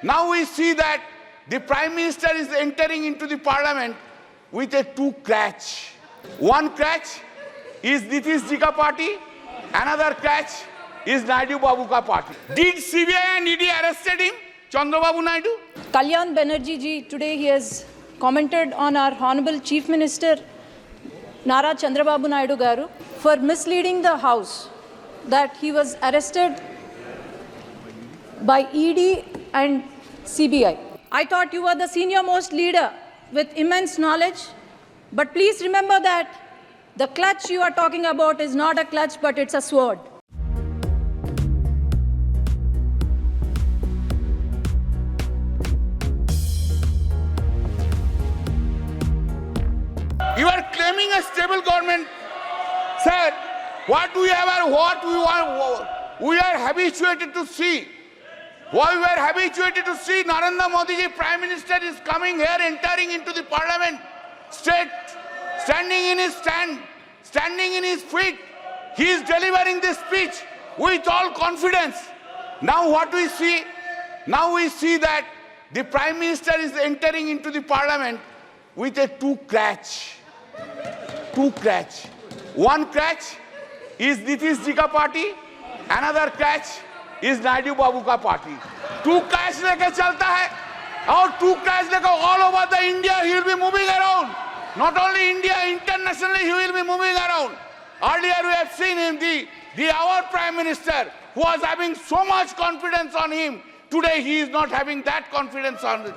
Now we see that the Prime Minister is entering into the Parliament with a two crutch. One crutch is Nitish Ji ka party, another crutch is Naidu Babu ka party. Did CBI and ED arrested him, Chandrababu Naidu? Kalyan Banerjee ji, today he has commented on our Honorable Chief Minister Nara Chandrababu Naidu Garu for misleading the House that he was arrested by ED and CBI. I thought you were the senior most leader with immense knowledge, but please remember that the clutch you are talking about is not a clutch, but it's a sword. You are claiming a stable government. Sir, what we have or what we want, we are habituated to see. What we are habituated to see, Narendra Modi ji, Prime Minister, is coming here, entering into the Parliament, standing in his stand, standing in his feet. He is delivering this speech with all confidence. Now what we see? Now we see that the Prime Minister is entering into the Parliament with a two crutch. Two crutch. One crutch is Nitish Ji ka party, another crutch is Naidu Babu ka party. Two crutch लेके चलता है और two crutch लेके all over the India he will be moving around. Not only India, internationally he will be moving around. Earlier we have seen him, our Prime Minister, who was having so much confidence on him. Today he is not having that confidence on him.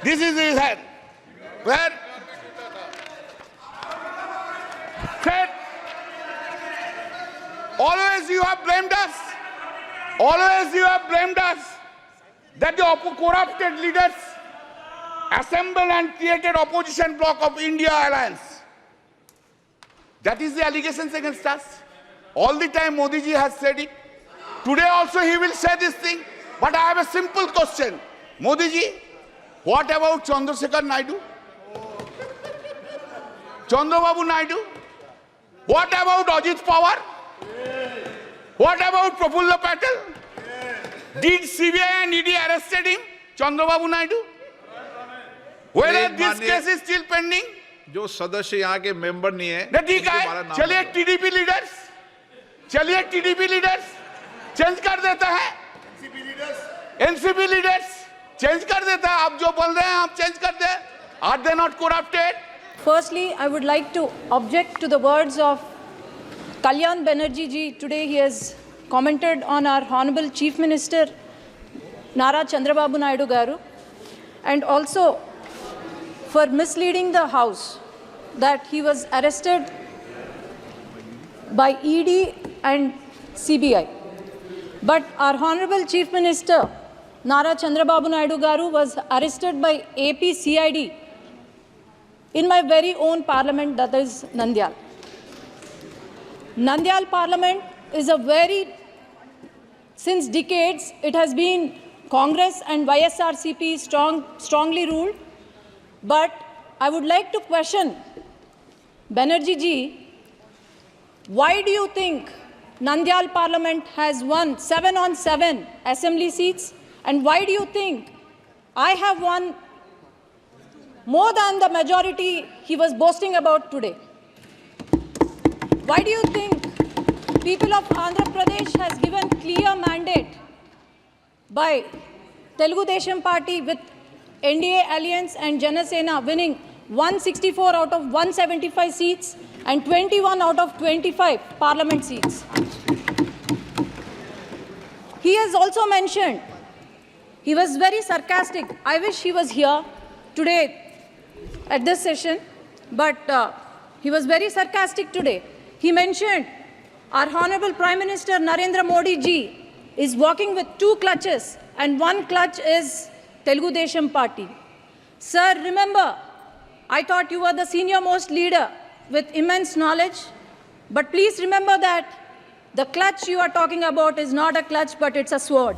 This is his head. Where? Said, always you have blamed us. Always you have blamed us that the corrupted leaders assembled and created opposition bloc of India Alliance. That is the allegations against us. All the time Modi ji has said it. Today also he will say this thing. But I have a simple question. Modi ji, what about Chandrasekhar Naidu? Chandrababu Naidu? What about Ajit Pawar? What about Prafulla Patel? Did CBI and ED arrested him, Chandrababu Naidu? Whether this case is still pending? जो सदस्य यहाँ के member नहीं है, ठीक है, चलिए TDP leaders change कर देता है, एनसीपी लीडर्स चेंज कर देता है. आप जो बोल रहे हैं आप चेंज कर दे. Are they not corrupted? Firstly, I would like to object to the words of Kalyan Banerjee ji. Today he has commented on our Honorable Chief Minister Nara Chandrababu Naidu Garu and also for misleading the House that he was arrested by ED and CBI. But our Honorable Chief Minister Nara Chandrababu Naidu Garu was arrested by AP CID in my very own parliament, that is Nandyal. Nandyal parliament is since decades, it has been Congress and YSRCP strongly ruled. But I would like to question Banerjee ji, why do you think Nandyal parliament has won 7 on 7 assembly seats? And why do you think I have won more than the majority he was boasting about today? Why do you think people of Andhra Pradesh has given clear mandate by Telugu Desam Party with NDA Alliance and Janasena winning 164 out of 175 seats and 21 out of 25 parliament seats? He has also mentioned, he was very sarcastic. I wish he was here today at this session, but he was very sarcastic today. He mentioned our Honorable Prime Minister Narendra Modi ji is walking with two clutches and one clutch is Telugu Desam Party. Sir, remember, I thought you were the senior most leader with immense knowledge, but please remember that the clutch you are talking about is not a clutch, but it's a sword.